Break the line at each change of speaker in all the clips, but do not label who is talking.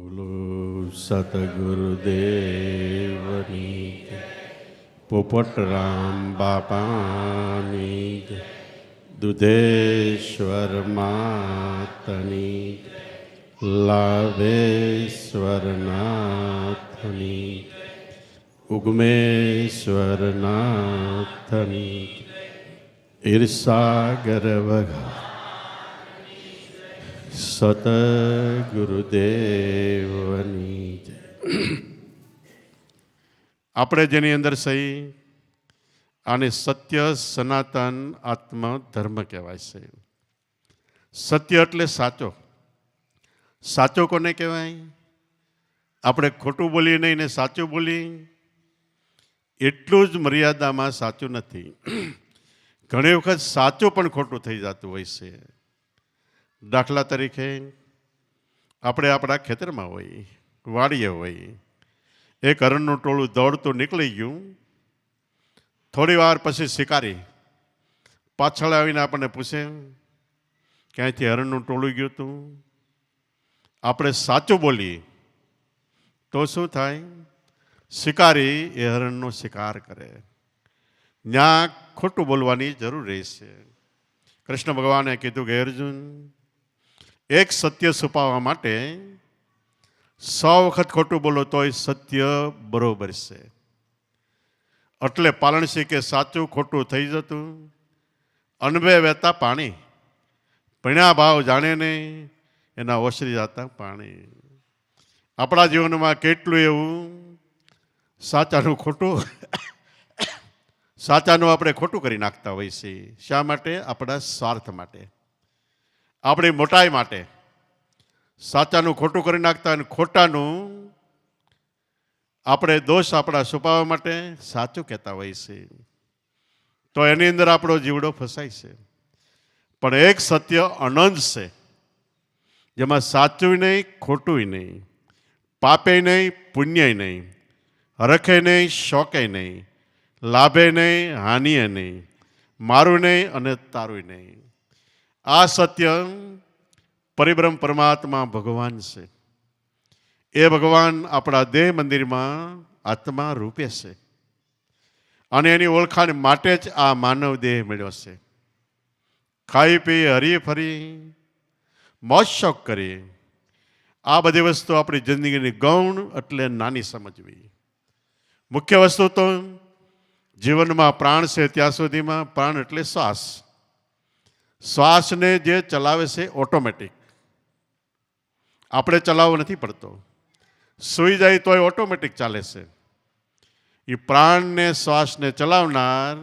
બોલો સતગુરુદેવની જય. પોપટરામ બાપાની જય. દુધેશ્વર માતની જય. લાભેશ્વર નાથની જય. ઉગમેશ્વર નાથની જય. ઈર્ષાગર વઘા સતગુરુદેવની જય. આપણે જેની અંદર સહી આને સત્ય સનાતન આત્મ ધર્મ કહેવાય છે. સત્ય એટલે સાચો. સાચો કોને કહેવાય? આપણે ખોટું બોલીએ નહીં ને સાચું બોલીએ એટલું જ મર્યાદામાં સાચું નથી. ઘણી વખત સાચું પણ ખોટું થઈ જતું હોય છે. દાખલા તરીકે આપણે આપણા ખેતરમાં હોઈએ, વાડીએ હોઈએ, એક હરણનું ટોળું દોડતું નીકળી ગયું. થોડી વાર પછી શિકારી પાછળ આવીને આપણને પૂછે ક્યાંયથી હરણનું ટોળું ગયું હતું. આપણે સાચું બોલીએ તો શું થાય? શિકારી એ હરણનો શિકાર કરે. ત્યાં ખોટું બોલવાની જરૂર રહેશે. કૃષ્ણ ભગવાને કીધું કે અર્જુન, એક સત્ય છુપાવવા માટે 100 વખત ખોટું બોલો તોય સત્ય બરોબર છે. એટલે પાલણસી કે સાચું ખોટું થઈ જતું અનબે વહેતા પાણી, પીણ્યા ભાવ જાણે નહીં એના ઓસરી જતા પાણી. આપણા જીવનમાં કેટલું એવું સાચાનું ખોટું સાચાનું આપણે ખોટું કરી નાખતા હોઈએ છીએ. શા માટે? આપણા સ્વાર્થ માટે, આપણી મોટાઈ માટે. સાચાનું ખોટું કરી નાખતા અને ખોટાનું આપણે દોષ આપણા છુપાવવા માટે સાચું કહેતા હોઈએ છીએ. તો એની અંદર આપણો જીવડો ફસાય છે. પણ એક સત્ય અનંત છે જેમાં સાચું નહીં, ખોટું નહીં, પાપે નહીં, પુણ્ય નહીં, હરખે નહીં, શોકે નહીં, લાભે નહીં, હાનિએ નહીં, મારું નહીં અને તારું નહીં. આ સત્ય પરિબ્રહ્મ પરમાત્મા ભગવાન છે. એ ભગવાન આપણા દેહ મંદિરમાં આત્મા રૂપે છે. અને એની ઓળખાણ માટે જ આ માનવ દેહ મળ્યો છે. ખાઈ પી હરી ફરી મોજ શોખ કરી આ બધી વસ્તુ આપણી જિંદગીની ગૌણ એટલે નાની સમજવી. મુખ્ય વસ્તુ તો જીવનમાં પ્રાણ છે ત્યાં સુધીમાં પ્રાણ એટલે શ્વાસ. શ્વાસને જે ચલાવે છે ઓટોમેટિક, આપણે ચલાવવો નથી પડતો. સૂઈ જાય તોય ઓટોમેટિક ચાલે છે. એ પ્રાણને શ્વાસને ચલાવનાર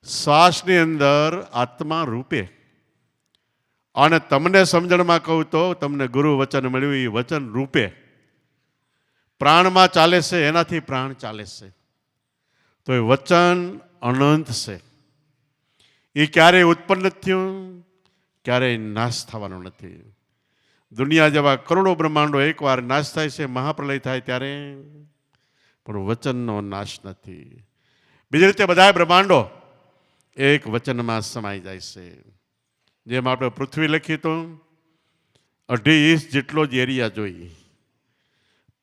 શ્વાસની અંદર આત્મા રૂપે. અને તમને સમજણમાં કહું તો તમને ગુરુ વચન મળ્યું એ વચન રૂપે પ્રાણમાં ચાલે છે. એનાથી પ્રાણ ચાલે છે. તો એ વચન અનંત છે. એ ક્યારેય ઉત્પન્ન થયું, ક્યારેય નાશ થવાનો નથી. દુનિયા જેવા કરોડો બ્રહ્માંડો એકવાર નાશ થાય છે, મહાપ્રલય થાય ત્યારે, પણ વચનનો નાશ નથી. બીજી રીતે બધા બ્રહ્માંડો એક વચનમાં સમાઈ જાય છે. જેમ આપણે પૃથ્વી લખી તો 2.5 ઇંચ જેટલો જ એરિયા જોઈએ,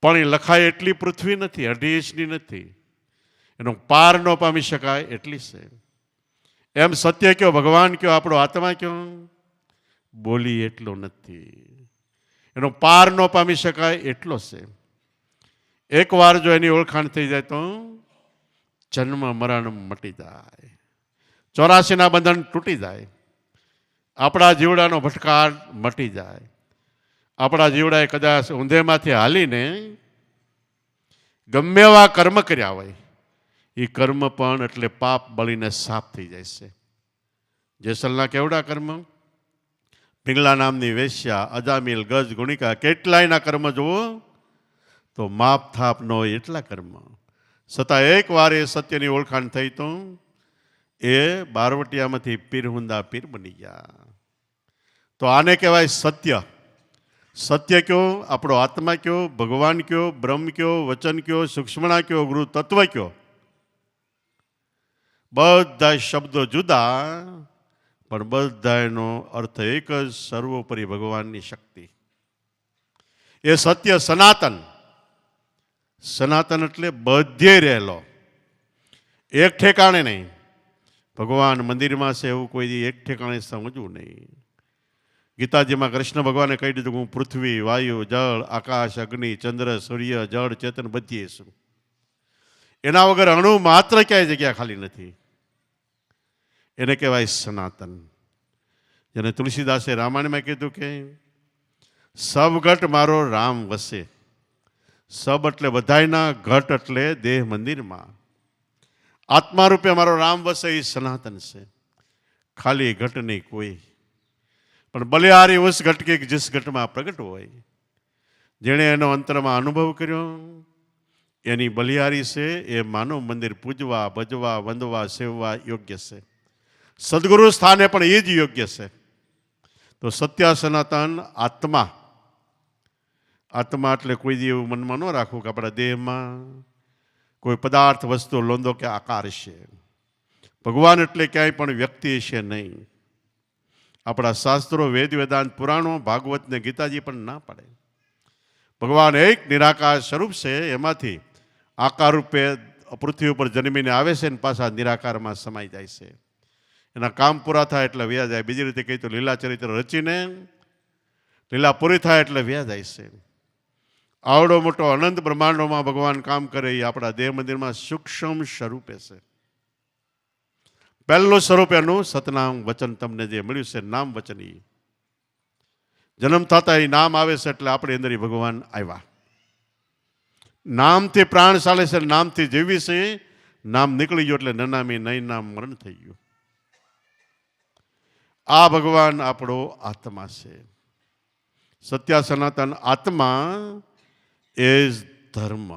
પણ એ લખાય એટલી પૃથ્વી નથી, 2.5 ઇંચની નથી. એનો પાર ન પામી શકાય એટલી છે. એમ સત્ય કયો, ભગવાન કયો, આપણો આત્મા કયો, બોલી એટલો નથી. એનો પાર ન પામી શકાય એટલો છે. એકવાર જો એની ઓળખાણ થઈ જાય તો જન્મ મરણ મટી જાય, 84ના બંધન તૂટી જાય, આપણા જીવડાનો ભટકાટ મટી જાય. આપણા જીવડાએ કદાચ ઊંધેમાંથી હાલીને ગમે એવા કર્મ કર્યા હોય, એ કર્મ પણ એટલે પાપ બળીને સાફ થઈ જાય છે. જેસલના કેવડા કર્મ, પિંગલા નામની વેશ્યા, અજામિલ, ગજ, ગુણિકા, કેટલાયના કર્મ જુઓ તો માપ થાપ ન હોય એટલા કર્મ. છતાં એક વાર એ સત્યની ઓળખાણ થઈ તો એ બારવટિયામાંથી પીરહુંદા પીર બની ગયા. તો આને કહેવાય સત્ય. સત્ય કયો, આપણો આત્મા કયો, ભગવાન કયો, બ્રહ્મ કયો, વચન કયો, સૂક્ષ્મણા કયો, ગુરુ તત્વ કયો, બધા શબ્દો જુદા પણ બધાનો અર્થ એક જ, સર્વોપરી ભગવાનની શક્તિ. એ સત્ય સનાતન. સનાતન એટલે બધે રહેલો, એક ઠેકાણે નહીં. ભગવાન મંદિરમાં છે એવું કોઈ એક ઠેકાણે સમજવું નહીં. ગીતાજીમાં કૃષ્ણ ભગવાને કહી દીધું, હું પૃથ્વી, વાયુ, જળ, આકાશ, અગ્નિ, ચંદ્ર, સૂર્ય, જળ, ચેતન બધીએ છું. એના વગર અણુ માત્ર ક્યાંય જગ્યા ખાલી નથી. એને કહેવાય સનાતન. જેને તુલસીદાસે રામાયણમાં કીધું કે સબ ઘટ મારો રામ વસે. સબ એટલે બધાયના, ઘટ એટલે દેહ મંદિરમાં. આત્મા રૂપે મારો રામ વસે એ સનાતન છે, ખાલી ઘટ નહીં કોઈ. પણ બલિહારી ઉસ ઘટ કે જીસ ઘટમાં પ્રગટ હોય. જેણે એનો અંતરમાં અનુભવ કર્યો એની બલિહારી છે. એ માનવ મંદિર પૂજવા, ભજવા, વંદવા, સેવવા યોગ્ય છે. સદગુરુ સ્થાને પણ એ જ યોગ્ય છે. તો સત્ય સનાતન આત્મા. આત્મા એટલે કોઈ દી એવું મનમાં ન રાખવું કે આપણા દેહમાં કોઈ પદાર્થ, વસ્તુ, લોંદો કે આકાર છે. ભગવાન એટલે ક્યાંય પણ વ્યક્તિ છે નહીં. આપણા શાસ્ત્રો, વેદ, વેદાંત, પુરાણો, ભાગવત ને ગીતાજી પણ ના પાડે. ભગવાન એક નિરાકાર સ્વરૂપ છે. એમાંથી આકાર રૂપે પૃથ્વી ઉપર જન્મીને આવે છે ને પાછા નિરાકારમાં સમાઈ જાય છે. એના કામ પૂરા થાય એટલે વ્યા જાય. બીજી રીતે કહી તો લીલા ચરિત્ર રચીને લીલા પૂરી થાય એટલે વ્યા જાય છે. આવડો મોટો અનંત બ્રહ્માંડોમાં ભગવાન કામ કરે એ આપણા દેહ મંદિરમાં સૂક્ષ્મ સ્વરૂપે છે. પહેલું સ્વરૂપ એનું સતનામ વચન તમને જે મળ્યું છે, નામ વચન. એ જન્મ થતા એ નામ આવે છે એટલે આપણી અંદર ભગવાન આવ્યા. નામથી પ્રાણ ચાલે છે, નામથી જીવી છે. નામ નીકળી ગયું એટલે નનામી નહીં નામ મરણ થઈ ગયું. આ ભગવાન આપણો આત્મા છે. સત્ય સનાતન આત્મા એ જ ધર્મ.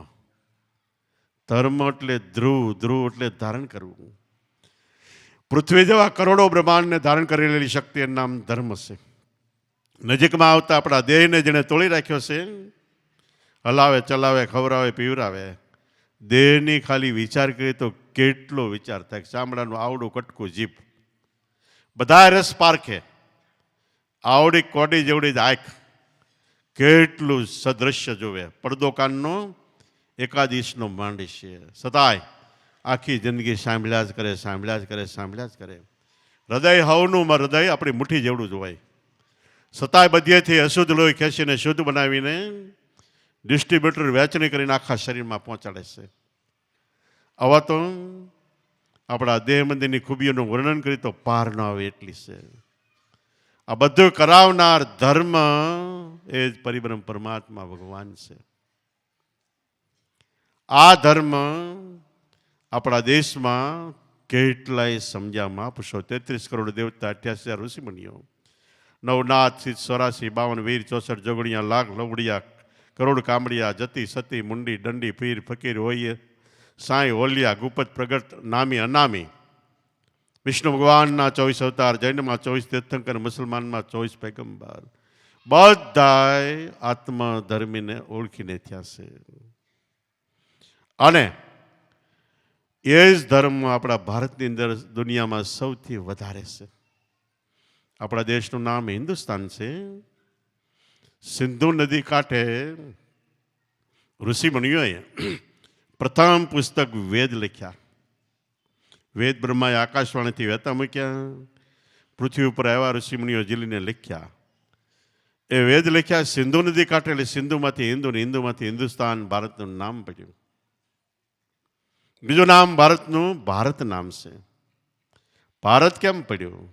ધર્મ એટલે ધ્રુવ, ધ્રુવ એટલે ધારણ કરવું. પૃથ્વી જેવા કરોડો બ્રહ્માંડને ધારણ કરેલી શક્તિ એનું નામ ધર્મ છે. નજીકમાં આવતા આપણા દેહને જેને તોડી રાખ્યો છે, હલાવે, ચલાવે, ખવડાવે, પીવરાવે. દેહની ખાલી વિચાર કરીએ તો કેટલો વિચાર થાય. ચામડાનું આવડું કટકું જીભ, બધા રસ પારખે. આવડી કોડી જેવડી જ આંખ, કેટલું સદૃશ્ય જોવે. પડદો કાનનો એકાદ ઇંચનો માંડી છે, છતાંય આખી જિંદગી સાંભળ્યા જ કરે, સાંભળ્યા જ કરે, સાંભળ્યા જ કરે. હૃદય હવનું હૃદય આપણી મુઠ્ઠી જેવડું જોવાય. છતાંય બધેથી અશુદ્ધ લોહી ખેંચીને શુદ્ધ બનાવીને ડિસ્ટ્રીબ્યુટર વહેંચણી કરીને આખા શરીરમાં પહોંચાડે છે. આવા તો આપણા દેહ મંદિરની ખૂબીઓનું વર્ણન કરી તો પાર ન આવે એટલી છે. આ બધું કરાવનાર ધર્મ એ જ પરિબ્રહ્મ પરમાત્મા ભગવાન છે. આ ધર્મ આપણા દેશમાં કેટલાય સમજ્યા મહાપુરુષો, 33 કરોડ દેવતા, 88,000 ઋષિમુનિઓ, 9 નાથ, 84, 52 વીર, 64 જોગણિયા, લાખ લવડિયા, કરોડ કામડિયા, જતી, સતી, મુંડી, દંડી, પીર, ફકીર, હોય, સાંઈ, હોલિયા, ગુપત, પ્રગટ, નામી, અનામી. વિષ્ણુ ભગવાનના 24 અવતાર, જૈનમાં 24 તીર્થંકર, મુસલમાનમાં 24 પૈગંબર. બધાય આત્મધર્મીને ઓળખીને થયા છે. અને એ જ ધર્મ આપણા ભારતની અંદર દુનિયામાં સૌથી વધારે છે. આપણા દેશનું નામ હિન્દુસ્તાન છે. સિંધુ નદી કાંઠે ઋષિમુનિઓએ પ્રથમ પુસ્તક વેદ લખ્યા. વેદ બ્રહ્માએ આકાશવાણીથી વહેતા મૂક્યા. પૃથ્વી ઉપર આવ્યા ઋષિમુનિઓ જીલીને લખ્યા. એ વેદ લખ્યા સિંધુ નદી કાંઠે, એટલે સિંધુમાંથી હિન્દુ ને હિન્દુમાંથી હિન્દુસ્તાન, ભારતનું નામ પડ્યું. બીજું નામ ભારતનું ભારત નામ છે. ભારત કેમ પડ્યું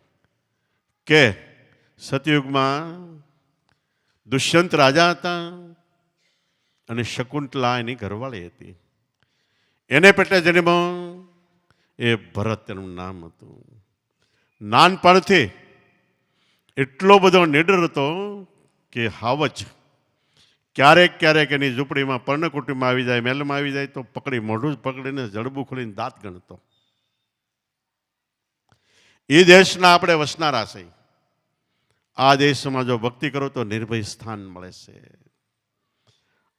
કે સતયુગમાં દુષ્યંત રાજા હતા અને શકુંતલા એની ઘરવાળી હતી. એને પેટે જન્મો એ ભરત એનું નામ હતું. નાનપણથી એટલો બધો નિડર હતો કે હાવજ ક્યારેક ક્યારેક એની ઝૂંપડીમાં પર્ણકુટીમાં આવી જાય, મહેલમાં આવી જાય તો પકડી, મોઢું પકડીને જડબું ખોલીને દાંત ગણતો. એ દેશના આપણે વસનારા છે. આ દેશમાં જો ભક્તિ કરો તો નિર્ભય સ્થાન મળે છે.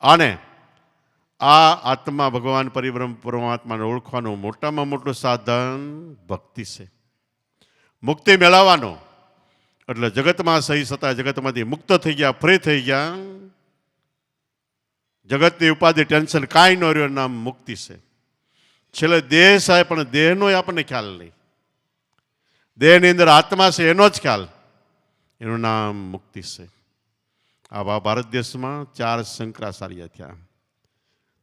અને આ આત્મા ભગવાન પરિબ્રહ્મ પરમાત્માને ઓળખવાનું મોટામાં મોટું સાધન ભક્તિ છે. મુક્તિ મેળવવાનો એટલે જગતમાં સહી છતાં જગતમાંથી મુક્ત થઈ ગયા, ફ્રી થઈ ગયા, જગતની ઉપાધિ ટેન્શન કાંઈ ન રહ્યું, નામ મુક્તિ છે. છેલ્લે દેહ સાહેબ, પણ દેહનો આપણને ખ્યાલ નહીં. દેહની અંદર આત્મા છે એનો જ ખ્યાલ, એનું નામ મુક્તિ છે. આવા ભારત દેશમાં 4 શંકરાચાર્ય થયા.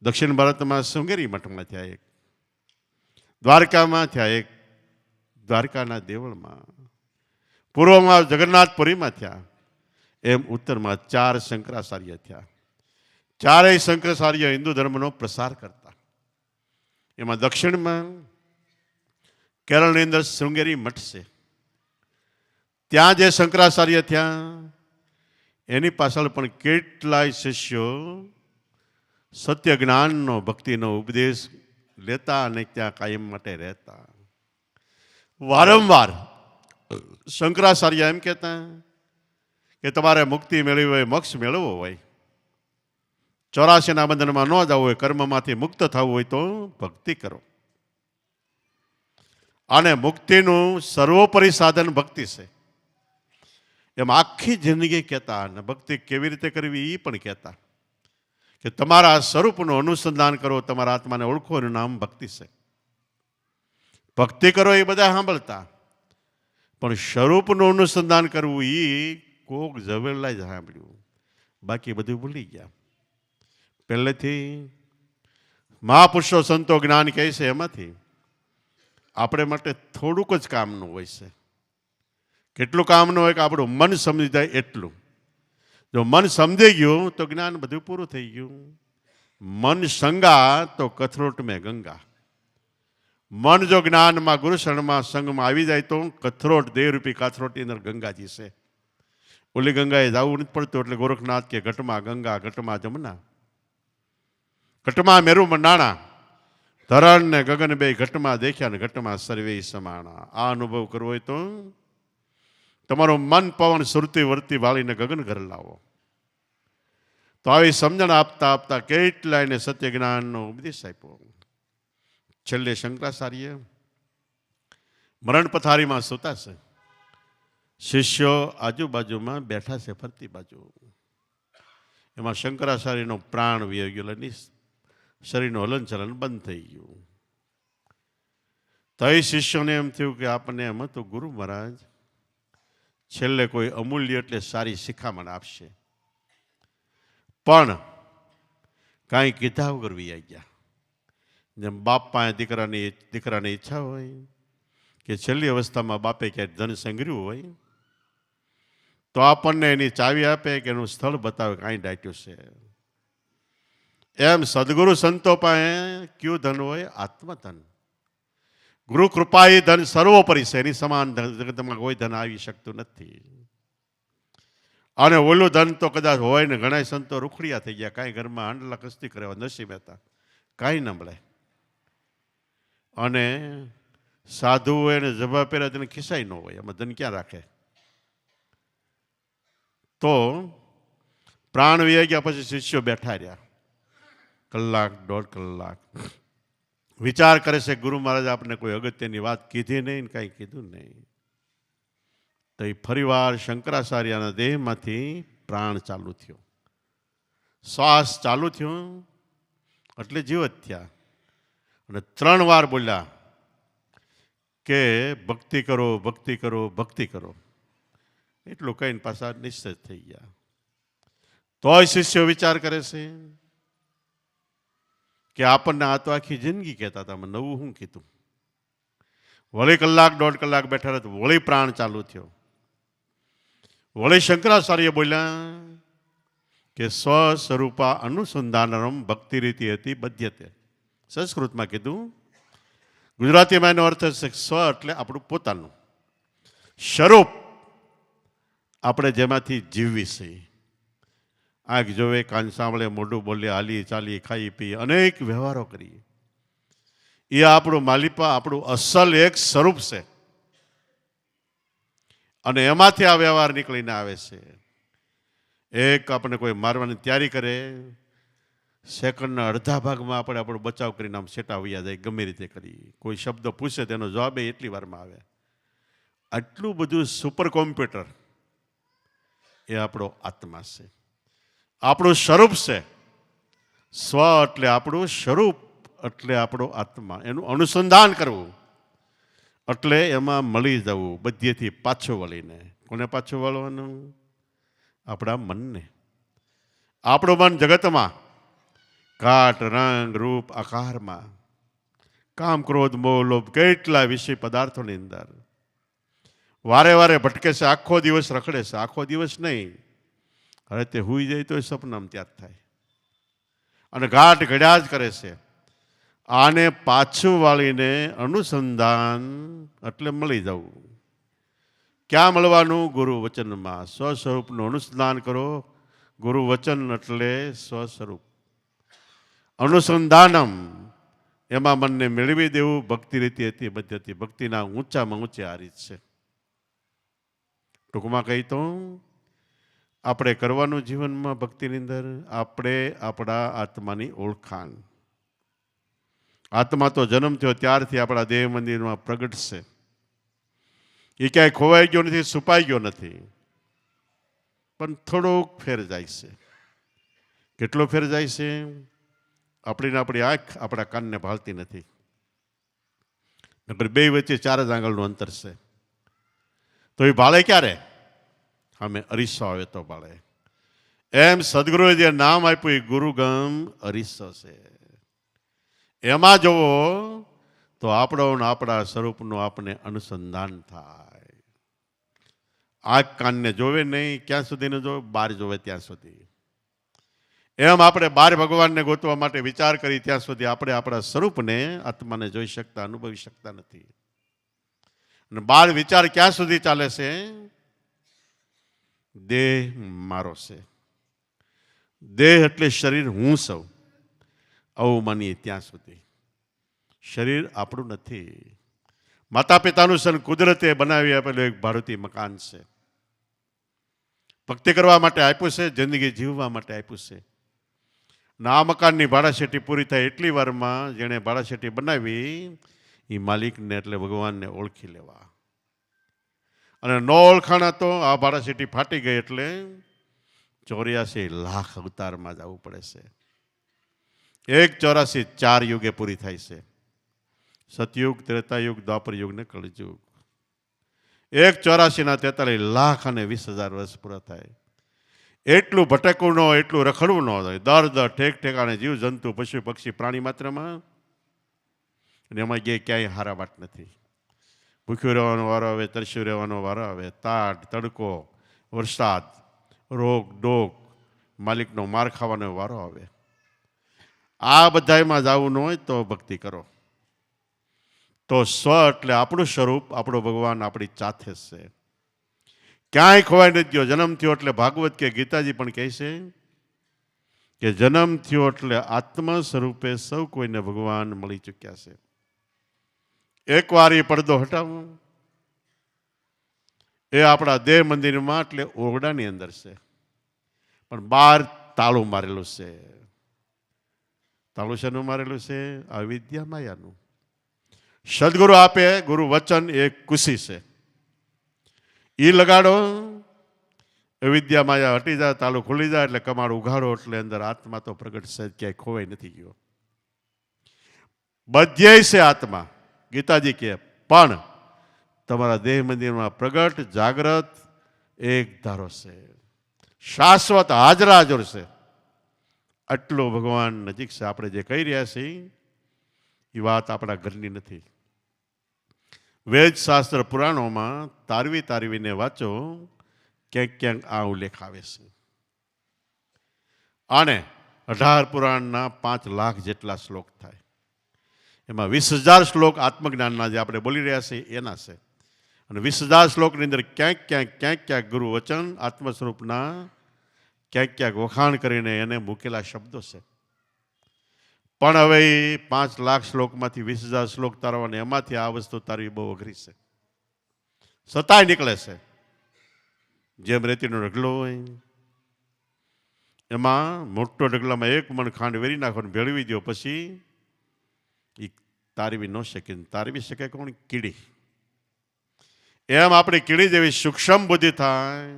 દક્ષિણ ભારતમાં શૃંગેરી મઠમાં થયા એક, દ્વારકામાં થયા એક, દ્વારકાના દેવળમાં, પૂર્વમાં જગન્નાથપુરીમાં થયા, એમ ઉત્તરમાં 4 શંકરાચાર્ય થયા. 4 શંકરાચાર્ય હિન્દુ ધર્મનો પ્રસાર કરતા. એમાં દક્ષિણમાં કેરળની અંદર શૃંગેરી મઠ છે. ત્યાં જે શંકરાચાર્ય થયા એની પાછળ પણ કેટલાય શિષ્યો સત્ય જ્ઞાનનો, ભક્તિનો ઉપદેશ લેતા અને ત્યાં કાયમ માટે રહેતા. વારંવાર શંકરાચાર્ય એમ કહેતા કે તમારે મુક્તિ મેળવી હોય, મોક્ષ મેળવવો હોય, 84ના બંધનમાં ન જવું હોય, કર્મમાંથી મુક્ત થવું હોય તો ભક્તિ કરો. અને મુક્તિનું સર્વોપરી સાધન ભક્તિ છે. એમ આખી જિંદગી કહેતા, અને ભક્તિ કેવી રીતે કરવી એ પણ કહેતા કે તમારા સ્વરૂપનું અનુસંધાન કરો, તમારા આત્માને ઓળખો, એનું નામ ભક્તિ છે. ભક્તિ કરો એ બધા સાંભળતા, પણ સ્વરૂપનું અનુસંધાન કરવું એ કોક ઝવેરલા જ સાંભળ્યું, બાકી બધું ભૂલી ગયા. પહેલેથી મહાપુરુષો સંતો જ્ઞાન કહે છે, એમાંથી આપણે માટે થોડુંક જ કામનું હોય છે. કેટલું કામનું હોય કે આપણું મન સમજી જાય એટલું. જો મન સમજી ગયું તો જ્ઞાન બધું પૂરું થઈ ગયું. મન સંગા તો કથરોટ મેં ગંગા. મન જો જ્ઞાનમાં, ગુરુશરણમાં, સંગમાં આવી જાય તો કથરોટ, દેવરૂપી કાથરોટની અંદર ગંગાજી છે. ઓલી ગંગાએ જવું નથી પડતું. એટલે ગોરખનાથ કે ઘટમાં ગંગા, ઘટમાં જમના, ઘટમાં મેરુ મંડાણા, ધરણ ને ગગન બે ઘટમાં દેખ્યા, ને ઘટમાં સર્વે સમાણા. આ અનુભવ કરવો હોય તો તમારું મન પવન સુરતી વર્તી વાળીને ગગન ઘર લાવો. તો આવી સમજણ આપતા આપતા કેટલાયને સત્ય જ્ઞાનનો ઉપદેશ આપ્યો. છેલ્લે શંકરાચાર્ય મરણ પથારીમાં સૂતા છે. શિષ્યો આજુબાજુમાં બેઠા છે, ફરતી બાજુ. એમાં શંકરાચાર્યનો પ્રાણ વહી ગયો, શરીરનું હલનચલન બંધ થઈ ગયું. તો એ શિષ્યોને એમ થયું કે આપણને એમ હતું ગુરુ મહારાજ છેલ્લે કોઈ અમૂલ્ય એટલે સારી શિખામણ આપશે, પણ કાંઈ કીધા વગર વહી ગયા. જેમ બાપ પાસે દીકરાની ઈચ્છા હોય કે છેલ્લી અવસ્થામાં બાપે ક્યાંય ધન સંગ્રહ્યું હોય તો આપણને એની ચાવી આપે કે એનું સ્થળ બતાવે કાંઈ ડાટ્યું છે. એમ સદગુરુ સંતો પાસે કયું ધન હોય? આત્મધન. ગુરુ કૃપા એ ધન સર્વોપરી છે, એની સમાન ધન જગતમાં કોઈ ધન આવી શકતું નથી. અને ઓલું ધન તો કદાચ હોય ને, ઘણા સંતો રૂખડિયા થઈ ગયા, કાંઈ ઘરમાં હાંડલા કસ્તી કરે, નસીબ હતા, કાંઈ ન મળે. અને સાધુ હોય ને જભા પહેર્યા તેને ખિસ્સાઈ ન હોય, એમાં ધન ક્યાં રાખે? તો પ્રાણ વહી ગયા પછી શિષ્યો બેઠા રહ્યા, કલાક, 1.5 કલાક વિચાર કરે છે. ગુરુ મહારાજ આપણે કોઈ અગત્યની વાત કીધી નહીં, કાંઈ કીધું નહીં. તો એ ફરીવાર શંકરાચાર્યના દેહમાંથી પ્રાણ ચાલુ થયો, શ્વાસ ચાલુ થયો, એટલે જીવત થયા. અને 3 વાર બોલ્યા કે ભક્તિ કરો, ભક્તિ કરો, ભક્તિ કરો. એટલું કહીને પાછા નિશ્ચય થઈ ગયા. તોય શિષ્યો વિચાર કરે છે કે આપણને આ તો આખી જિંદગી કહેતા હતા, નવું શું કીધું? વળી કલાક, 1.5 કલાક બેઠા હતા, વળી પ્રાણ ચાલુ થયો. વળી શંકરાચાર્ય બોલ્યા કે સ્વ સ્વરૂપા અનુસંધાનમ ભક્તિ રીતિ હતી બધ્યતે. સંસ્કૃતમાં કીધું, ગુજરાતીમાં એનો અર્થ છે સ્વ એટલે આપણું પોતાનું સ્વરૂપ, આપણે જેમાંથી જીવવી છે. આંખ જોવે, કાન સાંભળે, મોઢું બોલે, હાલી ચાલી, ખાઈ પી, અનેક વ્યવહારો કરીએ, એ આપણું માલિપા, આપણું અસલ એક સ્વરૂપ છે. અને એમાંથી આ વ્યવહાર નીકળીને આવે છે. એક આપણે કોઈ મારવાની તૈયારી કરે, સેકન્ડના અડધા ભાગમાં આપણે આપણો બચાવ કરીને આમ સેટા વૈયા જાય, ગમે રીતે કરી. કોઈ શબ્દ પૂછે તેનો જવાબ એટલી વારમાં આવે. આટલું બધું સુપર કોમ્પ્યુટર એ આપણો આત્મા છે, આપણું સ્વરૂપ છે. સ્વ એટલે આપણું સ્વરૂપ, એટલે આપણો આત્મા, એનું અનુસંધાન કરવું, એટલે એમાં મળી જવું બધેથી પાછું વળીને. કોને પાછું વળવાનું? આપણા મનને. આપણું મન જગતમાં, કાટ રંગ રૂપ આકારમાં, કામ ક્રોધ મોહ લોભ કેટલા વિષય પદાર્થોની અંદર વારે વારે ભટકે છે, આખો દિવસ રખડે છે. આખો દિવસ નહીં, હવે તે હુઈ જાય તો સપનામાં ત્યાગ થાય અને ઘાટ ઘડ્યા જ કરે છે. આને પાછું વાળીને અનુસંધાન એટલે મળી જવું. ક્યાં મળવાનું? ગુરુ વચનમાં. સ્વસ્વરૂપનું અનુસંધાન કરો. ગુરુ વચન એટલે સ્વસ્વરૂપ. અનુસંધાનમ, એમાં મનને મેળવી દેવું. ભક્તિ રીતિ હતી બધી ભક્તિના ઊંચામાં ઊંચી આ રીત છે. ટૂંકમાં કહી તો આપણે કરવાનું જીવનમાં ભક્તિની અંદર, આપણે આપણા આત્માની ઓળખાણ. આત્મા તો જન્મ થયો ત્યારથી આપણા દેહ મંદિરમાં પ્રગટ છે. એ ક્યાંય ખોવાઈ ગયો નથી, છુપાઈ ગયો નથી, પણ થોડોક ફેર જાય છે. કેટલો ફેર જાય છે? આપણી આંખ આપણા કાનને ભાળતી નથી. બે વચ્ચે 4 જ આંગળનું અંતર છે. તો એ ભાળે ક્યારે? અમે અરીસો આવે તો ભાળે. એમ સદગુરુએ જે નામ આપ્યું એ ગુરુગમ અરીસો છે. એમાં જોવો તો આપણા સ્વરૂપનું આપણે અનુસંધાન થાય. આંખ કાનને જોવે નહીં, ક્યાં સુધી ન જોવે? બહાર જોવે ત્યાં સુધી. એમ આપણે બહાર ભગવાનને ગોતવા માટે વિચાર કરી ત્યાં સુધી આપણે આપણા સ્વરૂપને, આત્માને જોઈ શકતા, અનુભવી શકતા નથી. અને બહાર વિચાર ક્યાં સુધી ચાલે છે? દેહ મારો છે, દેહ એટલે શરીર હું સૌ, આવું માનીએ ત્યાં સુધી. શરીર આપણું નથી. માતા પિતાનું સન કુદરતે બનાવી આપેલું એક ભાડુતી મકાન છે. ભક્તિ કરવા માટે આપ્યું છે, જિંદગી જીવવા માટે આપ્યું છે. આ મકાનની ભાડાશેટી પૂરી થાય એટલી વારમાં જેણે ભાડાશેટી બનાવી એ માલિકને એટલે ભગવાનને ઓળખી લેવા. અને ન ઓળખાણા તો આ ભાડાશેટી ફાટી ગઈ એટલે 84 લાખ અવતારમાં જવું પડે છે. 1/84 4 યુગે પૂરી થાય છે. સતયુગ, ત્રેતાયુગ, દ્વાપર યુગ ને કળયુગ. 1/84 ના 43 લાખ અને 20,000 વર્ષ પૂરા થાય. એટલું ભટકવું ન હોય, એટલું રખડવું ન હોય. દર ઠેક ઠેકાણે જીવ જંતુ પશુ પક્ષી પ્રાણી માત્રમાં, અને એમાં ક્યાંય હારા વાટ નથી. ભૂખ્યું રહેવાનો વારો આવે, તરસ્યું રહેવાનો વારો આવે, તાટ તડકો વરસાદ, રોગ ડોગ, માલિકનો માર ખાવાનો વારો આવે. આ બધામાં જવું ન હોય તો ભક્તિ કરો. તો સ્વ એટલે આપણું સ્વરૂપ, આપણો ભગવાન આપણી સાથે છે. ક્યાંય ખોવાઈ નથી ગયો. જન્મ થયો એટલે ભાગવત કે ગીતાજી પણ કહે છે કે જન્મ થયો એટલે આત્મ સ્વરૂપે સૌ કોઈને ભગવાન મળી ચૂક્યા છે. એકવાર એ પડદો હટાવો, એ આપણા દેહ મંદિરમાં એટલે ઓરડાની અંદર છે, પણ બહાર તાળું મારેલું છે. તાળું શેનું મારેલું છે? આ વિદ્યા માયાનું. સદગુરુ આપે ગુરુ વચન એ કુશી છે. એ લગાડો, વિદ્યા માયા હટી જાય, તાળું ખુલી જાય એટલે કમાડ ઉઘાડો, એટલે અંદર આત્મા તો પ્રગટ છે, ક્યાંય ખોવાઈ નથી ગયો. બધે છે આત્મા. ગીતાજી કહે પણ તમારા દેહ મંદિરમાં પ્રગટ જાગ્રત એક ધારો છે, શાશ્વત હાજરા હાજર છે. આટલો ભગવાન નજીક છે. આપણે જે કહી રહ્યા છીએ એ વાત આપણા ઘરની નથી. વેદ શાસ્ત્ર પુરાણોમાં તારવીને વાંચો, ક્યાંક આ ઉલ્લેખ આવે છે. અને 18 પુરાણના 5 લાખ જેટલા શ્લોક થાય. એમાં 20,000 શ્લોક આત્મજ્ઞાનના જે આપણે બોલી રહ્યા છીએ એના છે. અને 20,000 શ્લોકની અંદર ક્યાંક ગુરુ વચન આત્મ સ્વરૂપના ક્યાંક વખાણ કરીને એને મૂકેલા શબ્દો છે. પણ હવે 5 લાખ શ્લોકમાંથી 20,000 શ્લોક તારવાને, એમાંથી આ વસ્તુ તારવી બહુ અઘરી છે. સતાય નીકળે છે. જેમ રેતીનો ઢગલો હોય, એમાં મોટો ઢગલામાં 1 મણ ખાંડ વેરી નાખો, ભેળવી દો, પછી એ તારવી ન શકે. તારવી શકે કોણ? કીડી. એમ આપણી કીડી જેવી સૂક્ષ્મ બુદ્ધિ થાય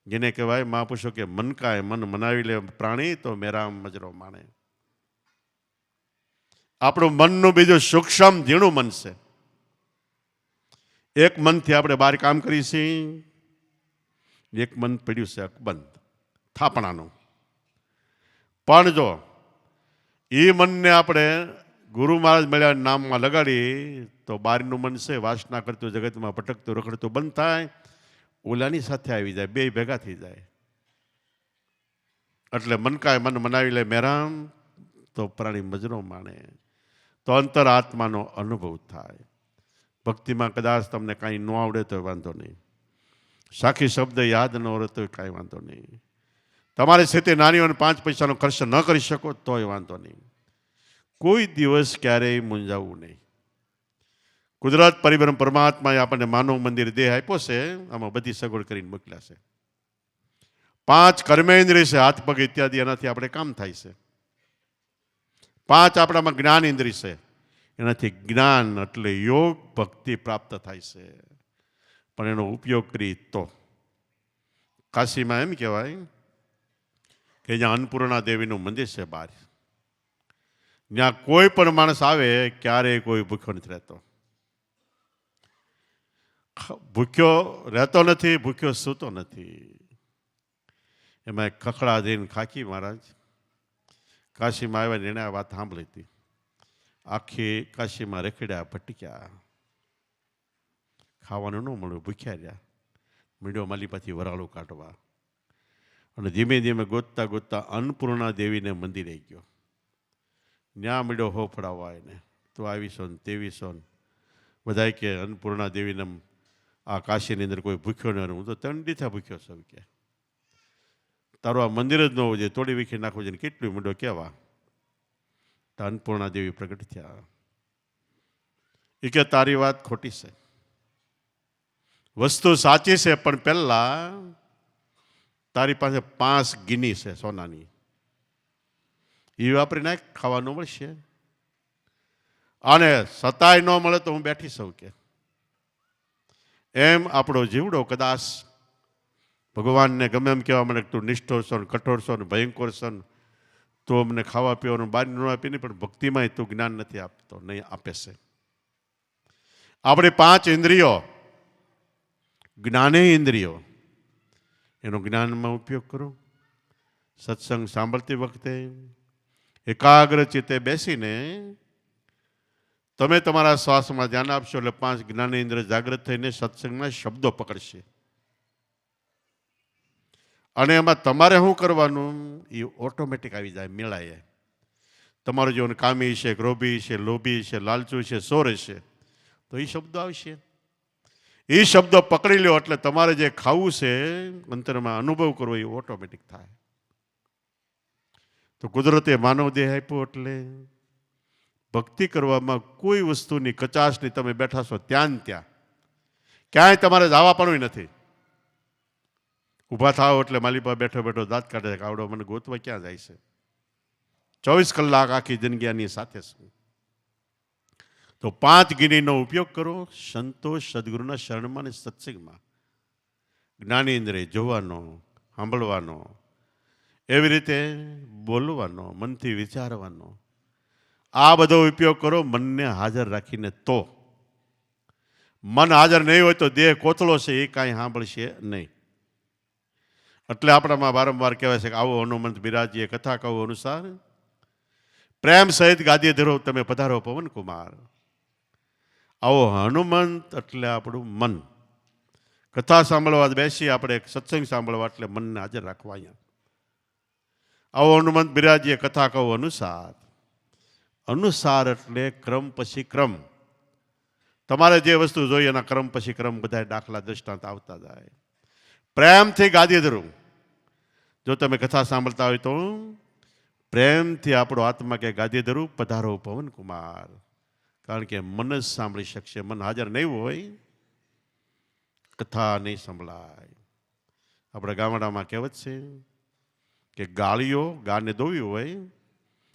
જેને કહેવાય મહાપુરુષો કે મન કાય મન મનાવી લે પ્રાણી તો મેરામ મજરો માણે. આપણું મનનું બીજું સૂક્ષ્મ ઝીણું મન છે. એક મનથી આપણે બહાર કામ કરીશું, એક મન પડ્યું છે અકબંધ થાપણાનું. પણ જો એ મનને આપણે ગુરુ મહારાજ મળ્યા નામમાં લગાડી તો બહારનું મન છે વાસના કરતું જગતમાં ભટકતું રખડતું બંધ થાય, ઓલાની સાથે આવી જાય, બે ભેગા થઈ જાય. એટલે મન કાય મન મનાવી લે મેરામ તો પ્રાણી મજરો માણે. તો અંતર આત્માનો અનુભવ થાય. ભક્તિમાં કદાચ તમને કાંઈ ન આવડે તો વાંધો નહીં, સાખી શબ્દ યાદ ન હોય તો કાંઈ વાંધો નહીં, તમારી સ્થિતિ નાની અને 5 પૈસાનો ખર્ચ ન કરી શકો તોય વાંધો નહીં. કોઈ દિવસ ક્યારેય મૂંઝાવવું નહીં. કુદરત પરિબ્રહ્મ પરમાત્માએ આપણને માનવ મંદિર દેહ આપ્યો છે, આમાં બધી સગવડ કરીને મોકલ્યા છે. 5 કર્મેન્દ્રિય છે, હાથ પગ ઇત્યાદિ, એનાથી આપણે કામ થાય છે. 5 આપણામાં જ્ઞાન ઇન્દ્રિય છે, એનાથી જ્ઞાન એટલે યોગ ભક્તિ પ્રાપ્ત થાય છે. પણ એનો ઉપયોગ કરી તો કાશીમાં એમ કહેવાય કે જ્યાં અન્નપૂર્ણા દેવીનું મંદિર છે બહાર, ત્યાં કોઈ પણ માણસ આવે ક્યારેય કોઈ ભૂખ્યો નથી રહેતો. ભૂખ્યો રહેતો નથી, ભૂખ્યો સૂતો નથી. એમાં એક ખખડાધીન ખાકી મહારાજ કાશીમાં આવ્યા, એને આ વાત સાંભળી હતી. આખી કાશીમાં રેખડ્યા, ભટક્યા, ખાવાનું ન મળ્યું, ભૂખ્યા રહ્યા. મીડિયો માલિપાથી વરાળું કાઢવા, અને ધીમે ધીમે ગોતતા ગોતતા અન્નપૂર્ણા દેવીને મંદિરે ગયો. ત્યાં મીડિયો હો ફડાવવા એને, તો આવીશો ને તેવીશો ને બધા કે અન્નપૂર્ણા દેવીને આ કાશીની અંદર કોઈ ભૂખ્યો ન. હું તો 3 દીથા ભૂખ્યો છું કે તારું આ મંદિર જ ન હોવું જોઈએ, તોડી વીખી નાખવું જોઈએ. કેટલું મીડિયો કહેવા. અન્નપૂર્ણા દેવી પ્રગટ થયા. એ કે તારી વાત ખોટી છે, વસ્તુ સાચી છે, પણ પહેલા તારી પાસે 5 ગીની છે સોનાની, એ વાપરી નાખ, ખાવાનું મળશે. અને સતાય ન મળે તો હું બેઠી સૌ કે. એમ આપણો જીવડો કદાચ ભગવાનને ગમે એમ કહેવા મને તું નિષ્ઠોર છો ને કઠોર છો ને ભયંકર છો ને તો અમને ખાવા પીવાનું બહાર ન આપી નહીં, પણ ભક્તિમાં તું જ્ઞાન નથી આપતો, નહીં આપે છે. આપણી 5 ઇન્દ્રિયો જ્ઞાને ઇન્દ્રિયો, એનો જ્ઞાનમાં ઉપયોગ કરો. સત્સંગ સાંભળતી વખતે એકાગ્ર ચિત્તે બેસીને તમે તમારા શ્વાસમાં ધ્યાન આપશો એટલે 5 જ્ઞાનેન્દ્ર જાગૃત થઈને સત્સંગના શબ્દો પકડશે. અને એમાં તમારે શું કરવાનું એ ઓટોમેટિક આવી જાય, મેળાય. તમારું જીવન કામી છે, ક્રોભી છે, લોભી છે, લાલચુ છે, સોર છે, તો એ શબ્દો આવશે. એ શબ્દો પકડી લો એટલે તમારે જે ખાવું છે અંતરમાં અનુભવ કરવો એ ઓટોમેટિક થાય. તો કુદરતે માનવ દેહ આપ્યો એટલે ભક્તિ કરવામાં કોઈ વસ્તુની કચાશની તમે બેઠા છો ત્યાં ક્યાંય તમારે જવા પણ નથી. ઊભા થાવ એટલે માલિપા બેઠો બેઠો દાંત કાઢે, આવડો મને ગોતવા ક્યાં જાય છે. 24 કલાક આખી જિંદગીની સાથે છું. તો 5 ગિનીનો ઉપયોગ કરો સંતોષ સદગુરુના શરણમાં અને સત્સંગમાં. જ્ઞાનેન્દ્રિય જોવાનો, સાંભળવાનો, એવી રીતે બોલવાનો, મનથી વિચારવાનો, આ બધો ઉપયોગ કરો મનને હાજર રાખીને. તો મન હાજર નહીં હોય તો દેહ કોથળો છે એ કાંઈ સાંભળશે નહીં. એટલે આપણામાં વારંવાર કહેવાય છે કે આવો હનુમંત બિરાજીએ કથા કહો અનુસાર, પ્રેમ સહિત ગાદીએ ધરો તમે પધારો પવન કુમાર. આવો હનુમંત એટલે આપણું મન. કથા સાંભળવા બેસી આપણે સત્સંગ સાંભળવા એટલે મનને હાજર રાખવા. અહીંયા આવો હનુમંત બિરાજીએ કથા કહો અનુસાર. અનુસાર એટલે ક્રમ પછી ક્રમ. તમારે જે વસ્તુ જોઈએ એના ક્રમ પછી ક્રમ બધા દાખલા દ્રષ્ટાંત આવતા જાય. પ્રેમથી ગાદી ધરું. જો તમે કથા સાંભળતા હોય તો પ્રેમથી આપણો આત્મા કે ગાદી ધરું પધારો પવન કુમાર. કારણ કે મન જ સાંભળી શકશે. મન હાજર નહીં હોય કથા નહીં સંભળાય. આપણે ગામડામાં કહેવત છે કે ગાળીઓ ગાને દોવી હોય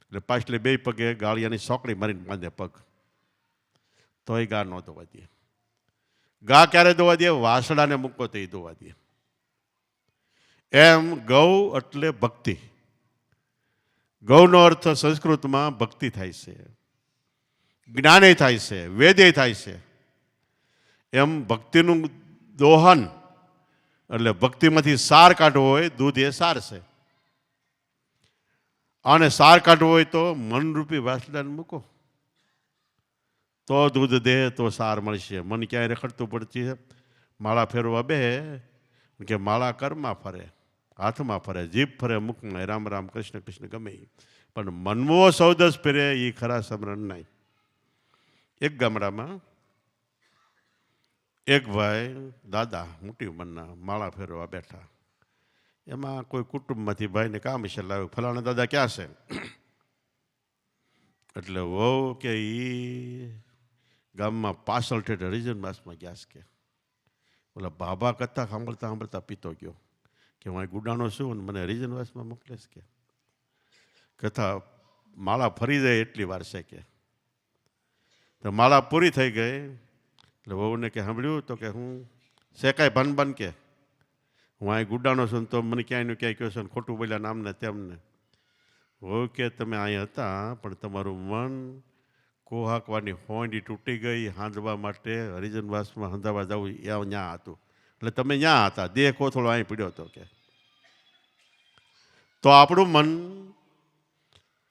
એટલે પાછલે 2 પગે ગાળિયાની સોકડી મારીને બાંધે પગ, તોય ગા ન દોવા દે. ગા ક્યારે દોવા દે? વાસડાને મૂકો તો એ દોવા દે. એમ ગૌ એટલે ભક્તિ. ગૌનો અર્થ સંસ્કૃતમાં ભક્તિ થાય છે, જ્ઞાને થાય છે, વેદે થાય છે. એમ ભક્તિનું દોહન એટલે ભક્તિમાંથી સાર કાઢવો હોય, દૂધ એ સાર છે. અને સાર કાઢવો હોય તો મનરૂપી વાસદાને મૂકો તો દૂધ દે, તો સાર મળશે. મન ક્યાંય રખડતું પડતી છે, માળા ફેરવા બે કે માળા કરમાં ફરે, હાથમાં ફરે, જીભ ફરે મુખમાં, રામ રામ કૃષ્ણ કૃષ્ણ ગમે, પણ મનમો સૌદસ ફેરે એ ખરા સમરણ નહીં. એક ગામડામાં એક ભાઈ દાદા મોટી ઉંમરના માળા ફેરવા બેઠા. એમાં કોઈ કુટુંબમાંથી ભાઈને કામ વિશે લાવ્યું, ફલાણા દાદા ક્યાં છે? એટલે વહુ કે એ ગામમાં પાછળ ઠેઠ હરિજનવાસમાં ગયા છે કે. ઓલા બાબા કથા સાંભળતા સાંભળતા પીતો ગયો કે હું અહીં ગુડાનો છું અને મને હરિજનવાસમાં મોકલે છે કે કથા માળા ફરી જાય એટલી વાર છે કે. તો માળા પૂરી થઈ ગઈ એટલે વહુને કે સાંભળ્યું? તો કે હું શેકાય ભાન ભાન કે હું અહીં ગુડાનો છું તો મને ક્યાંયનું ક્યાંય કહો છો ને ખોટું બોલ્યા નામને તેમને. વહુ કે તમે અહીં હતા પણ તમારું મન કોહાકવાની હોંડી તૂટી ગઈ, હાંધવા માટે હરિજનવાસમાં હંધાવા જવું ત્યાં હતું, એટલે તમે ત્યાં હતા, દેહ કોથળો અહીં પીડ્યો હતો કે. તો આપણું મન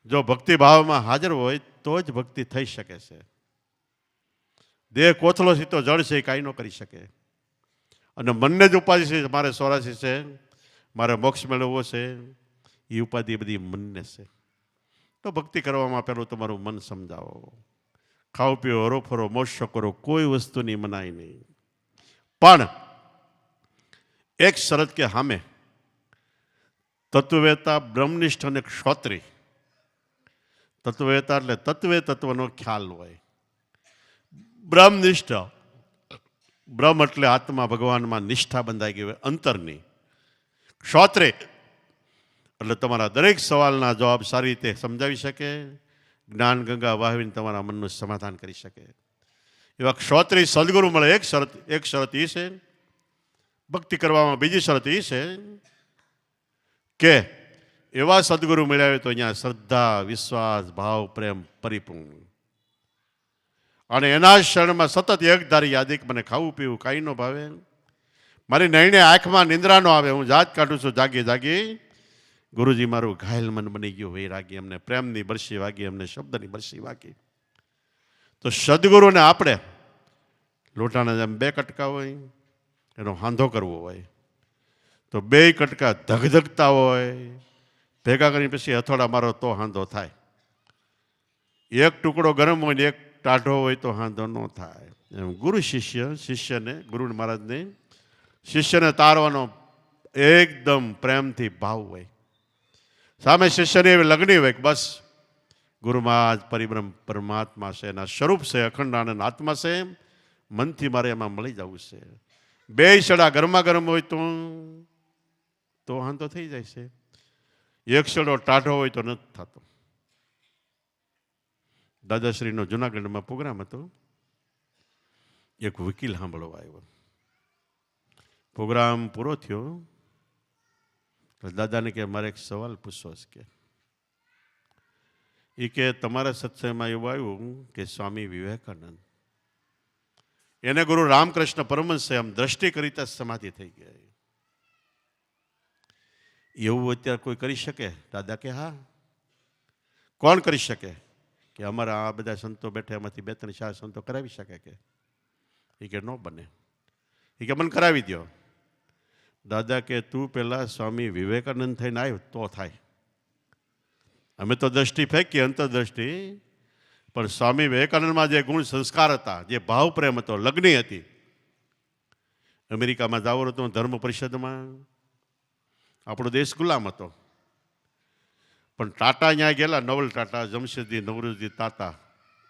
જો ભક્તિભાવમાં હાજર હોય તો જ ભક્તિ થઈ શકે છે. દેહ કોથળો સીધો જળ છે, કાંઈ ન કરી શકે. અને મનને જ ઉપાધિ છે, મારે 84 છે, મારે મોક્ષ મેળવવો છે, એ ઉપાધિ બધી મનને છે. તો ભક્તિ કરવામાં પહેલું તમારું મન સમજાવો. ખાઓ પીઓ, હરો ફરો, મોજ કરો, કોઈ વસ્તુની મનાઈ નહીં. પણ એક શરત કે સામે તત્વવેતા, બ્રહ્મનિષ્ઠ અને ક્ષોત્રી. તત્વવેતા એટલે તત્વે તત્વનો ખ્યાલ હોય. બ્રહ્મનિષ્ઠ, બ્રહ્મ એટલે આત્મા, ભગવાનમાં નિષ્ઠા બંધાઈ ગઈ હોય અંતરની. ક્ષોત્રે એટલે તમારા દરેક સવાલના જવાબ સારી રીતે સમજાવી શકે, જ્ઞાન ગંગા વાહવીને તમારા મનનું સમાધાન કરી શકે એવા ક્ષોત્રી સદગુરુ મળે. એક શરત એ છે ભક્તિ કરવામાં. બીજી શરત એ છે કે એવા સદગુરુ મળ્યા હોય તો અહીંયા શ્રદ્ધા, વિશ્વાસ, ભાવ, પ્રેમ પરિપૂર્ણ. અને એના શરણમાં સતત એક ધારી યાદી, મને ખાવું પીવું કાંઈ ન ભાવે, મારી નૈણે આંખમાં નિંદ્રા ન આવે, હું જાત કાઢું છું જાગી જાગી. ગુરુજી મારું ઘાયલ મન બની ગયું વૈરાગી, અમને પ્રેમની બરસી વાગી, અમને શબ્દની બરસી વાગી. તો સદગુરુને આપણે લોટાના જેમ 2 કટકા હોય, એનો હાંધો કરવો હોય તો 2 કટકા ધગધગતા હોય, ભેગા કરીને પછી હથોડા મારો તો હાંધો થાય. એક ટુકડો ગરમ હોય ને એક ટાઢો હોય તો હાંધો ન થાય. એમ ગુરુ શિષ્યને ગુરુ મહારાજને શિષ્યને તારવાનો એકદમ પ્રેમથી ભાવ હોય. સામે શિષ્યની એવી લગણી હોય કે બસ ગુરુમાં જ પરિબ્રહ્મ પરમાત્મા છે, એના સ્વરૂપ છે, અખંડ આનંદ આત્મા છે, મનથી મારે એમાં મળી જવું છે. 2 સડા ગરમા ગરમ હોય તો હાંધો થઈ જાય છે. એક સડો ટાઢો હોય તો નથી થતો. દાદાશ્રીનો જુનાગઢમાં પ્રોગ્રામ હતો. એક વકીલ સાંભળવા આવ્યો. પ્રોગ્રામ પૂરો થયો, દાદાને કે મારે એક સવાલ પૂછવો છે કે તમારા સત્સંગમાં એવું આવ્યું કે સ્વામી વિવેકાનંદ એને ગુરુ રામકૃષ્ણ પરમહંસે આમ દ્રષ્ટિ કરી ત્યાં સમાધિ થઈ ગઈ. એવું અત્યારે કોઈ કરી શકે? દાદા કે હા. કોણ કરી શકે? કે અમારા આ બધા સંતો બેઠા એમાંથી 2-3-4 સંતો કરાવી શકે કે? એ કે ન બને. એ કે મને કરાવી દો. દાદા કે તું પેલા સ્વામી વિવેકાનંદ થઈને આવ્યો તો થાય. અમે તો દ્રષ્ટિ ફેંકી અંતરદ્રષ્ટિ, પણ સ્વામી વિવેકાનંદમાં જે ગુણ સંસ્કાર હતા, જે ભાવ પ્રેમ હતો, લગ્ની હતી. અમેરિકામાં જાવું હતું ધર્મ પરિષદમાં, આપણો દેશ ગુલામ હતો, પણ ટાટા ત્યાં ગયેલા, નવલ ટાટા, જમશેદજી નવરોજી તાતા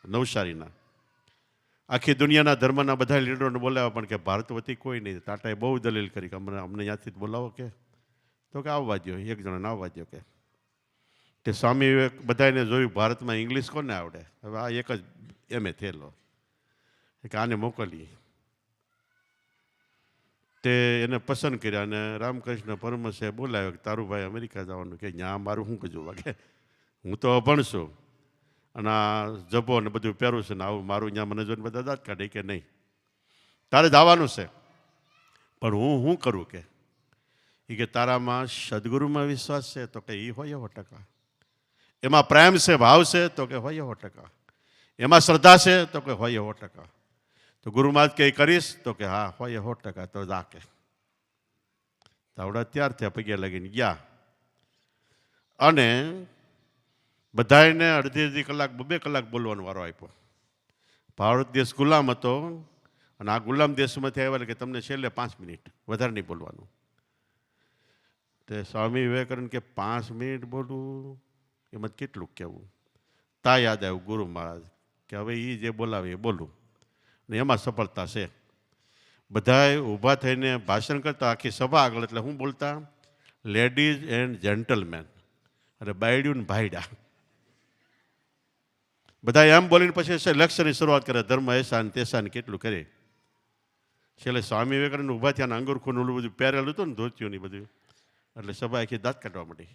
નવસારીના, આખી દુનિયાના ધર્મના બધા લીડરોને બોલાવ્યા, પણ કે ભારત વતી કોઈ નહીં. ટાટાએ બહુ દલીલ કરી કે અમને ત્યાંથી જ બોલાવો કે. તો કે આવવા દો, એક જણાને આવવા દો કે સ્વામી વિવેક બધાને જોયું ભારતમાં ઇંગ્લિશ કોને આવડે, હવે આ એક જ MA થયેલો કે આને મોકલીએ. તે એને પસંદ કર્યા અને રામકૃષ્ણ પરમહંસે બોલાવ્યો કે તારું ભાઈ અમેરિકા જવાનું કે ત્યાં મારું શું કજું વાગે, હું તો અભણ છું અને આ જબો ને બધું પહેરું છે ને આવું મારું ત્યાં મને જોઈને બધા દાંત કાઢે કે નહીં, તારે જવાનું છે પણ હું શું કરું કે તારામાં સદગુરુમાં વિશ્વાસ છે તો કે એ હોય 100%, એમાં પ્રેમ છે ભાવ છે તો કે હોય 100%, એમાં શ્રદ્ધા છે તો કે હોય 100%, તો ગુરુમાં કંઈ કરીશ તો કે હા હોય 100%, તો જા કે તાવડા ત્યાર થયા પગે લગીને ગયા અને બધાને અડધી કલાક 2 કલાક બોલવાનો વારો આપ્યો. ભારત દેશ ગુલામ હતો અને આ ગુલામ દેશમાંથી આવ્યા કે તમને છેલ્લે 5 મિનિટ વધારે નહીં બોલવાનું. તે સ્વામી વિવેકાનંદ કે 5 મિનિટ બોલવું એમાં કેટલું કહેવું, તા યાદ આવ્યું ગુરુ મહારાજ કે હવે એ જે બોલાવે એ બોલું ને એમાં સફળતા છે. બધાએ ઊભા થઈને ભાષણ કરતા આખી સભા આગળ, એટલે હું બોલતા લેડીઝ એન્ડ જેન્ટલમેન અને બાયડ્યું ને ભાઈડા, બધા એમ બોલીને પછી લેક્ચરની શરૂઆત કરે, ધર્મ એસા ને તેસા ને કેટલું કરે. છેલ્લે સ્વામી વિવેકાનંદ ઊભા થયા ને અંગુરખું ઓલું બધું પહેરેલું હતું ને ધોતિયું ને બધું, એટલે સભા આખી દાંત કાઢવા માંડી.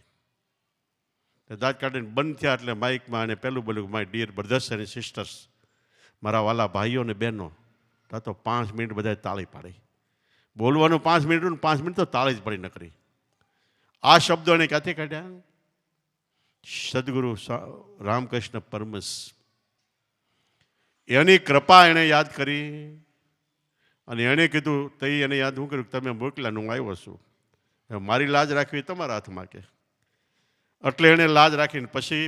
દાંત કાઢીને બંધ થયા એટલે માઇકમાં અને પહેલું બોલ્યું, my dear brothers and sisters, મારા વાલા ભાઈઓ ને બહેનો. તો 5 મિનિટ બધાએ તાળી પાડી. બોલવાનું 5 મિનિટ ને 5 મિનિટ તો તાળી જ પડી નકરી. આ શબ્દો એને ક્યાંથી કાઢ્યા? સદગુરુ રામકૃષ્ણ પરમહંસ, એની કૃપા એણે યાદ કરી અને એણે કીધું તઈ એને યાદ હું કર્યું તમે મોકલ્યા હું આવ્યો છું, મારી લાજ રાખવી તમારા હાથમાં કે. એટલે એણે લાજ રાખીને પછી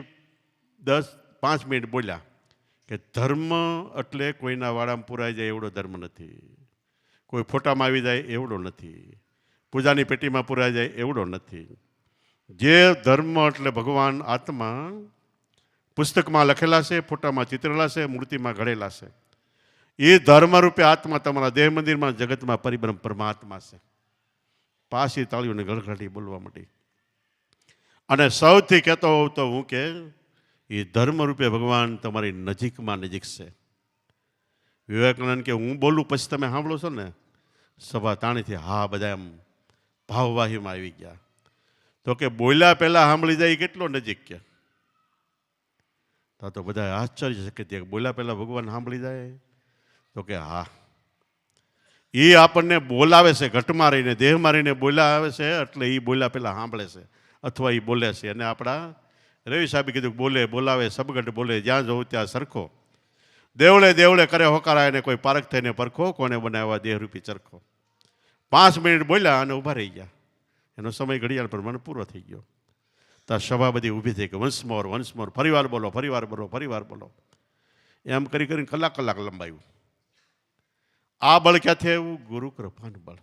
5 મિનિટ બોલ્યા કે ધર્મ એટલે કોઈના વાડામાં પુરાઈ જાય એવડો ધર્મ નથી, કોઈ ફોટામાં આવી જાય એવડો નથી, પૂજાની પેટીમાં પુરાઈ જાય એવડો નથી. જે ધર્મ એટલે ભગવાન આત્મા પુસ્તકમાં લખેલા છે, ફોટામાં ચિતરેલા છે, મૂર્તિમાં ઘડેલા છે, એ ધર્મરૂપે આત્મા તમારા દેહ મંદિરમાં જગતમાં પરિબ્રહ્મ પરમાત્મા છે. પાછી તાળીઓને ગળગળાટી બોલવા માંડી અને સૌથી કહેતો હોઉં તો હું કે એ ધર્મરૂપે ભગવાન તમારી નજીકમાં નજીક છે. વિવેકાનંદ કે હું બોલું પછી તમે સાંભળો છો ને, સભા તાણીથી હા બધા એમ ભાવવાહીમાં આવી ગયા. તો કે બોલ્યા પહેલા સાંભળી જાય કેટલો નજીક કે. તો બધા આશ્ચર્ય છે કે બોલ્યા પહેલા ભગવાન સાંભળી જાય, તો કે હા એ આપણને બોલાવે છે, ઘટમાં રહીને દેહમાં રહીને બોલાવે છે, એટલે એ બોલ્યા પહેલા સાંભળે છે અથવા એ બોલે છે. અને આપણા રવિ સાહેબે કીધું બોલાવે સબગટ બોલે, જ્યાં જવું ત્યાં સરખો, દેવળે દેવળે કરે હોકારા એને કોઈ પારખ થઈને પરખો, કોને બનાવવા દેહરૂપી ચરખો. 5 મિનિટ બોલ્યા અને ઊભા રહી ગયા. એનો સમય ઘડિયાળ પ્રમાણે પૂરો થઈ ગયો. તો સભા બધી ઊભી થઈ ગઈ, વન્સ મોર, ફરીવાર બોલો, ફરીવાર બોલો, ફરીવાર બોલો, એમ કરી કરીને કલાક લંબાયું. આ બળ ક્યાંથી આવ્યું? ગુરુ કૃપાનું બળ.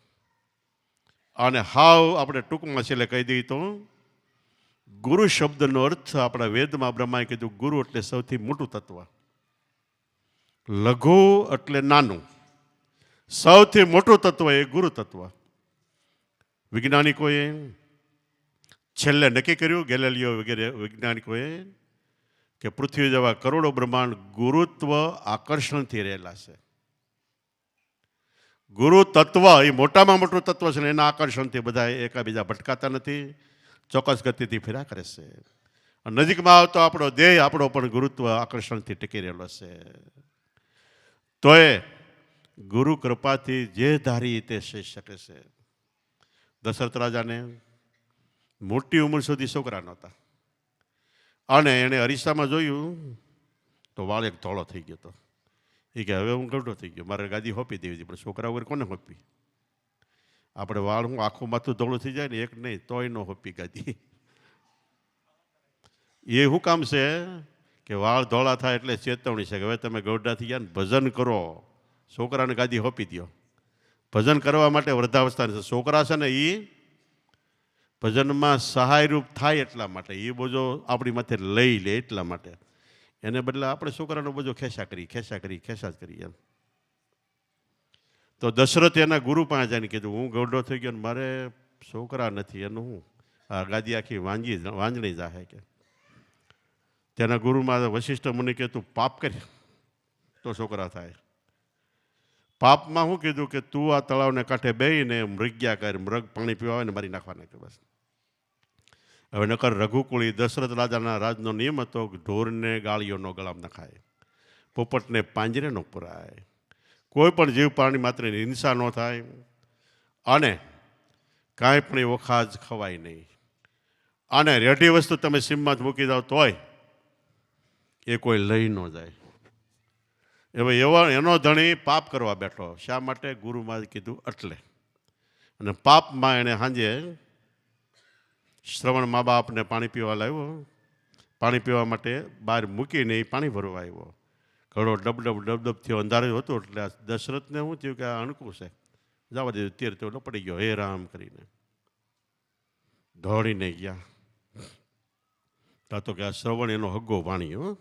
અને હાવ આપણે ટૂંકમાં છેલ્લે કહી દઈએ તો ગુરુ શબ્દનો અર્થ આપણા વેદમાં બ્રહ્માએ કીધું ગુરુ એટલે સૌથી મોટું તત્વ, લઘુ એટલે નાનું, સૌથી મોટું તત્વ એ ગુરુ તત્વ. વૈજ્ઞાનિકોએ છેલ્લે નક્કી કર્યું, ગેલેલિયો વગેરે વૈજ્ઞાનિકોએ, કે પૃથ્વી જેવા કરોડો બ્રહ્માંડ ગુરુત્વ આકર્ષણથી રહેલા છે. ગુરુ તત્વ એ મોટામાં મોટું તત્વ છે ને એના આકર્ષણથી બધા એકાબીજા ભટકાતા નથી, ચોક્કસ ગતિથી ફેરા કરે છે. નજીકમાં આવતો આપણો દેહ આપણો પણ ગુરુત્વ આકર્ષણથી ટકી રહેલો છે. તો એ ગુરુ કૃપાથી જે ધારી તે થઈ શકે છે. દશરથ રાજાને મોટી ઉંમર સુધી છોકરા નહોતા અને એણે અરીસામાં જોયું તો વાળ એક ધોળો થઈ ગયો હતો. એ કે હવે હું ગઢો થઈ ગયો, મારે ગાદી હોપી દેવી હતી, પણ છોકરા વગર કોને હોપી? આપણે વાળ હું આખું માથું ધોળું થઈ જાય ને એક નહીં તોય ન હોપી ગાદી. એ શું કામ છે કે વાળ ધોળા થાય એટલે ચેતવણી છે કે હવે તમે ગૌડા થઈ ગયા ને ભજન કરો, છોકરાને ગાદી હોપી દો. ભજન કરવા માટે વૃદ્ધાવસ્થાની છોકરા છે ને એ ભજનમાં સહાયરૂપ થાય એટલા માટે, એ બોજો આપણી માથે લઈ લે એટલા માટે. એને બદલે આપણે છોકરાનો બોજો ખેંચા જ કરી એમ. તો દશરથ એના ગુરુ પાસે જઈને કીધું હું ગૌડો થઈ ગયો ને મારે છોકરા નથી, એનું હું આ ગાદી આખી વાંજણી જાહે કે. તેના ગુરુમાં વશિષ્ઠ મુનિ કે તું પાપ કરી તો છોકરા થાય, પાપમાં શું કીધું કે તું આ તળાવને કાંઠે બેહીને મૃગ્યા કર, મૃગ પાણી પીવા આવે ને મારી નાખવાના કે બસ. હવે નકર રઘુકુળી દશરથ રાજાના રાજનો નિયમ હતો કે ઢોરને ગાળીઓનો ગળામાં નખાય, પોપટને પાંજરે ન પુરાય, કોઈ પણ જીવ પ્રાણી માત્રની હિંસા ન થાય, અને કાંઈ પણ એવો ખાજ ખવાય નહીં, અને રેઢી વસ્તુ તમે સીમમાં જ મૂકી દો તોય એ કોઈ લઈ ન જાય. હવે એનો ધણી પાપ કરવા બેઠો. શા માટે? ગુરુમાં કીધું એટલે. અને પાપમાં એણે સાંજે શ્રવણ મા બાપને પાણી પીવા લાવ્યો. પાણી પીવા માટે બહાર મૂકીને એ પાણી ભરવા આવ્યો. ઘડો ડબડબ ડબડબ થયો, અંધારું હતું. એટલે દશરથને શું થયું કે આ અણકું છે, જવા દીધું. તીર તો પડી ગયો, હે રામ કરીને દોડીને ગયા. તો કે આ શ્રવણ એનો હગ્ગો ભાણ્યો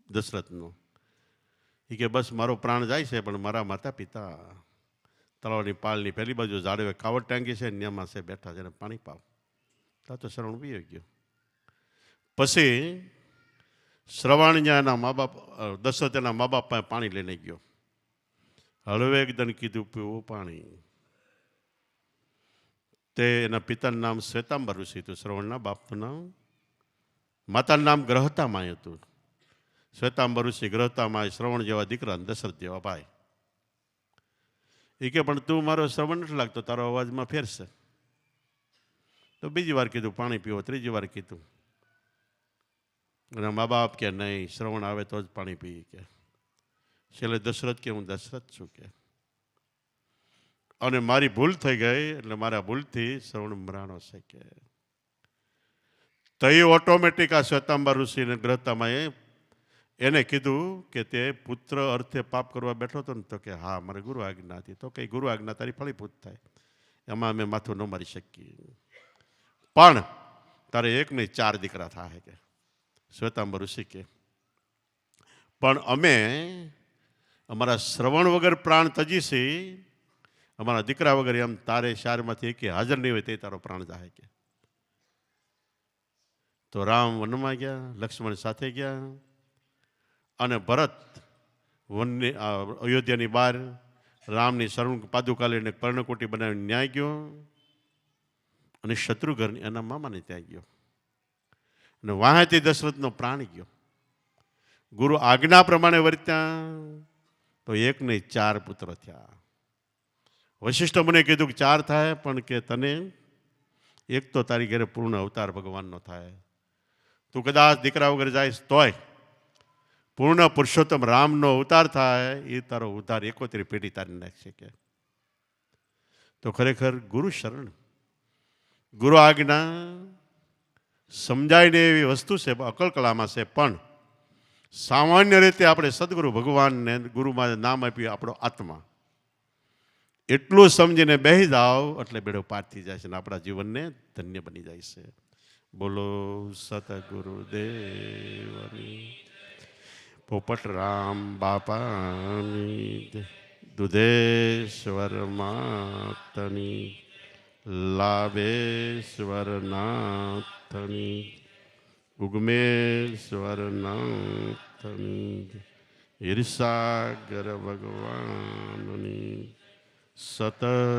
દશરથનો. એ કે બસ મારો પ્રાણ જાય છે, પણ મારા માતા પિતા તળાવની પાળની પહેલી બાજુ ઝાડવે કાવડ ટાંગી છે, ન્યામાં છે બેઠા છે, એને પાણી પાવ. તો શ્રવણ પી ગયો. પછી શ્રવણ ત્યાં એના મા બાપ, દશરથ એના મા બાપ પાસે પાણી લઈને ગયો. હળવે એકદમ કીધું પીવું પાણી. તે એના પિતાનું નામ શ્વેતાંબર ઋષિ હતું, શ્રવણના બાપનું નામ. માતાનું નામ ગ્રહતામાય હતું. શ્વેતાંબર ઋષિ, ગ્રહતામાય, શ્રવણ જેવા દીકરા, દશરથ જેવા ભાઈ. એ કે પણ તું મારો શ્રવણ નથી લાગતો, તારો અવાજમાં ફેરશે. તો બીજી વાર કીધું પાણી પીવો, ત્રીજી વાર કીધું. અને મા બાપ કે નહીં, શ્રવણ આવે તો જ પાણી પી. કે છેલ્લે દશરથ કે હું દશરથ છું કે, અને મારી ભૂલ થઈ ગઈ, એટલે મારા ભૂલથી શ્રવણ મરાણો છે કે. તો એ ઓટોમેટિક આ શ્વેતાંબર ઋષિને ગ્રહતામાં એને કીધું કે તે પુત્ર અર્થે પાપ કરવા બેઠો હતો ને? તો કે હા, મારે ગુરુ આજ્ઞા હતી. તો કે ગુરુ આજ્ઞા તારી ફળીભૂત થાય, એમાં અમે માથું ન મારી શકીએ. પણ તારે એક નહીં 4 દીકરા થાય કે શ્વેતાંબર ઋષિ કે. પણ અમે અમારા શ્રવણ વગર પ્રાણ તજીશી, અમારા દીકરા વગર એમ તારે શારમાંથી એક હાજર નહીં હોય તે તારો પ્રાણ જાય કે. તો રામ વનમાં ગયા, લક્ષ્મણ સાથે ગયા, અને ભરત વનની અયોધ્યાની બહાર રામની શરણ પાદુકા લઈને પર્ણકુટી બનાવીને ન્યાય ગયો. અને શત્રુઘ્ન એના મામાને ત્યાં ગયો, અને વાહેથી દશરથનો પ્રાણ ગયો. ગુરુ આજ્ઞા પ્રમાણે વર્ત્યા તો એક નહીં 4 પુત્ર થયા. વશિષ્ઠ મને કીધું કે 4 થાય, પણ કે તને એક તો તારી ઘરે પૂર્ણ અવતાર ભગવાનનો થાય. તું કદાચ દીકરા વગર જાય તોય પૂર્ણ પુરુષોત્તમ રામનો અવતાર થાય, એ તારો ઉદ્ધાર 71 પેઢી તારી નાખશે કે. તો ખરેખર ગુરુ શરણ, ગુરુ આજ્ઞા સમજાય ને એવી વસ્તુ છે, અકલ કળામાં છે. પણ સામાન્ય રીતે આપણે સદગુરુ ભગવાનને ગુરુમાં નામ આપ્યું આપણો આત્મા, એટલું સમજીને બેસી જાઓ એટલે બેડો પાર થઈ જાય છે, અને આપણા જીવનને ધન્ય બની જાય છે. બોલો સતગુરુદેવની, પોપટ રામ બાપાની, દુધેશ્વર માતની, લાભેશ્વર નાથની, ઉગમેશ્વર નાથની, ઈર્ષાગર ભગવાનની, સતગુરુદેવની.